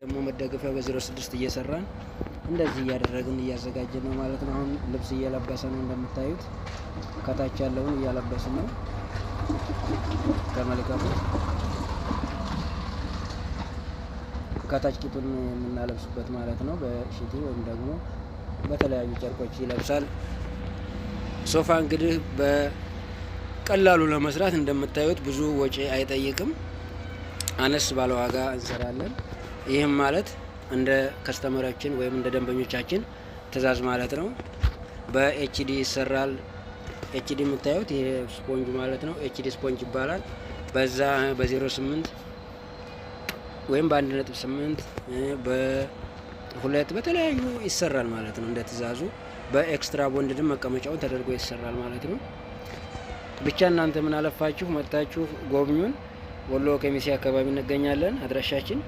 ደግሞ መደገፊያ በ06 እየሰራን እንደዚህ እያደረግን እያዘጋጀን ነው ማለት ነው። አሁን ልብስ እየለበሰ ነው እንደምታዩት፣ ከታች ያለውን እያለበስን ነው። ተመልከቱ። ከታች ቂጡን የምናለብስበት ማለት ነው። በሽቲ ወይም ደግሞ በተለያዩ ጨርቆች ይለብሳል። ሶፋ እንግዲህ በቀላሉ ለመስራት እንደምታዩት ብዙ ወጪ አይጠይቅም። አነስ ባለ ዋጋ እንሰራለን። ይህም ማለት እንደ ከስተመራችን ወይም እንደ ደንበኞቻችን ትእዛዝ ማለት ነው። በኤችዲ ይሰራል። ኤችዲ የምታዩት ይሄ ስፖንጅ ማለት ነው። ኤችዲ ስፖንጅ ይባላል። በዛ በ08 ወይም በ1.8 በ2 በተለያዩ ይሰራል ማለት ነው። እንደ ትእዛዙ በኤክስትራ ቦንድድም መቀመጫውን ተደርጎ ይሰራል ማለት ነው። ብቻ እናንተ ምን አለፋችሁ መጥታችሁ ጎብኙን። ወሎ ከሚሴ አካባቢ እንገኛለን። አድራሻችን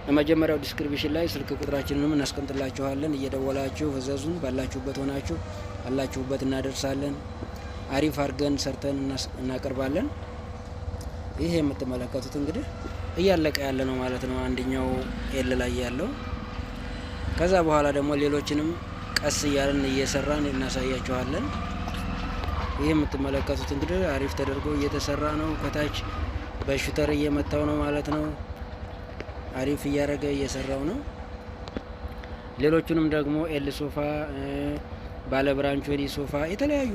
ለመጀመሪያው ዲስክሪፕሽን ላይ ስልክ ቁጥራችንንም እናስቀምጥላችኋለን። እየደወላችሁ እዘዙን። ባላችሁበት ሆናችሁ ባላችሁበት እናደርሳለን። አሪፍ አድርገን ሰርተን እናቀርባለን። ይሄ የምትመለከቱት እንግዲህ እያለቀ ያለ ነው ማለት ነው። አንደኛው ኤል ላይ ያለው። ከዛ በኋላ ደግሞ ሌሎችንም ቀስ እያለን እየሰራን እናሳያችኋለን። ይሄ የምትመለከቱት እንግዲህ አሪፍ ተደርጎ እየተሰራ ነው። ከታች በሹተር እየመታው ነው ማለት ነው። አሪፍ እያደረገ እየሰራው ነው። ሌሎቹንም ደግሞ ኤል ሶፋ፣ ባለ ብራንቾኒ ሶፋ የተለያዩ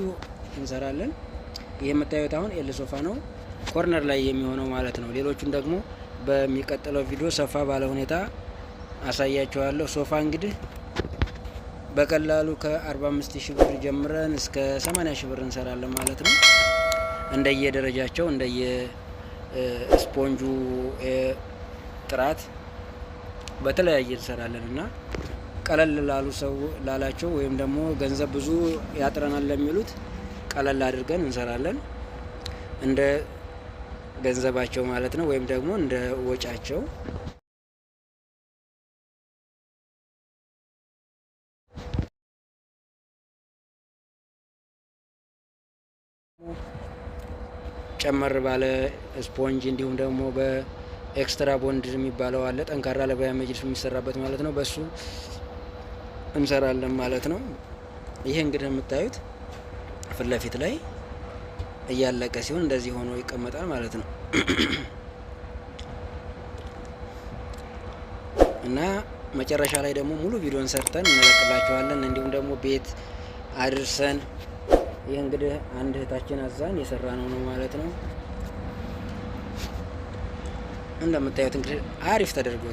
እንሰራለን። ይሄ የምታዩት አሁን ኤል ሶፋ ነው፣ ኮርነር ላይ የሚሆነው ማለት ነው። ሌሎቹን ደግሞ በሚቀጥለው ቪዲዮ ሰፋ ባለ ሁኔታ አሳያችኋለሁ። ሶፋ እንግዲህ በቀላሉ ከ45,000 ብር ጀምረን እስከ 80,000 ብር እንሰራለን ማለት ነው። እንደየደረጃቸው እንደየ ስፖንጁ ጥራት በተለያየ እንሰራለን እና ቀለል ላሉ ሰው ላላቸው ወይም ደግሞ ገንዘብ ብዙ ያጥረናል ለሚሉት ቀለል አድርገን እንሰራለን እንደ ገንዘባቸው ማለት ነው፣ ወይም ደግሞ እንደ ወጫቸው። ጨመር ባለ ስፖንጅ እንዲሁም ደግሞ በኤክስትራ ቦንድ የሚባለው አለ፣ ጠንካራ ለባያ መጅልስ የሚሰራበት ማለት ነው። በሱ እንሰራለን ማለት ነው። ይሄ እንግዲህ የምታዩት ፊት ለፊት ላይ እያለቀ ሲሆን እንደዚህ ሆኖ ይቀመጣል ማለት ነው። እና መጨረሻ ላይ ደግሞ ሙሉ ቪዲዮን ሰርተን እንለቅላችኋለን። እንዲሁም ደግሞ ቤት አድርሰን ይህ እንግዲህ አንድ እህታችን አዛን የሰራ ነው ማለት ነው። እንደምታዩት እንግዲህ አሪፍ ተደርጎ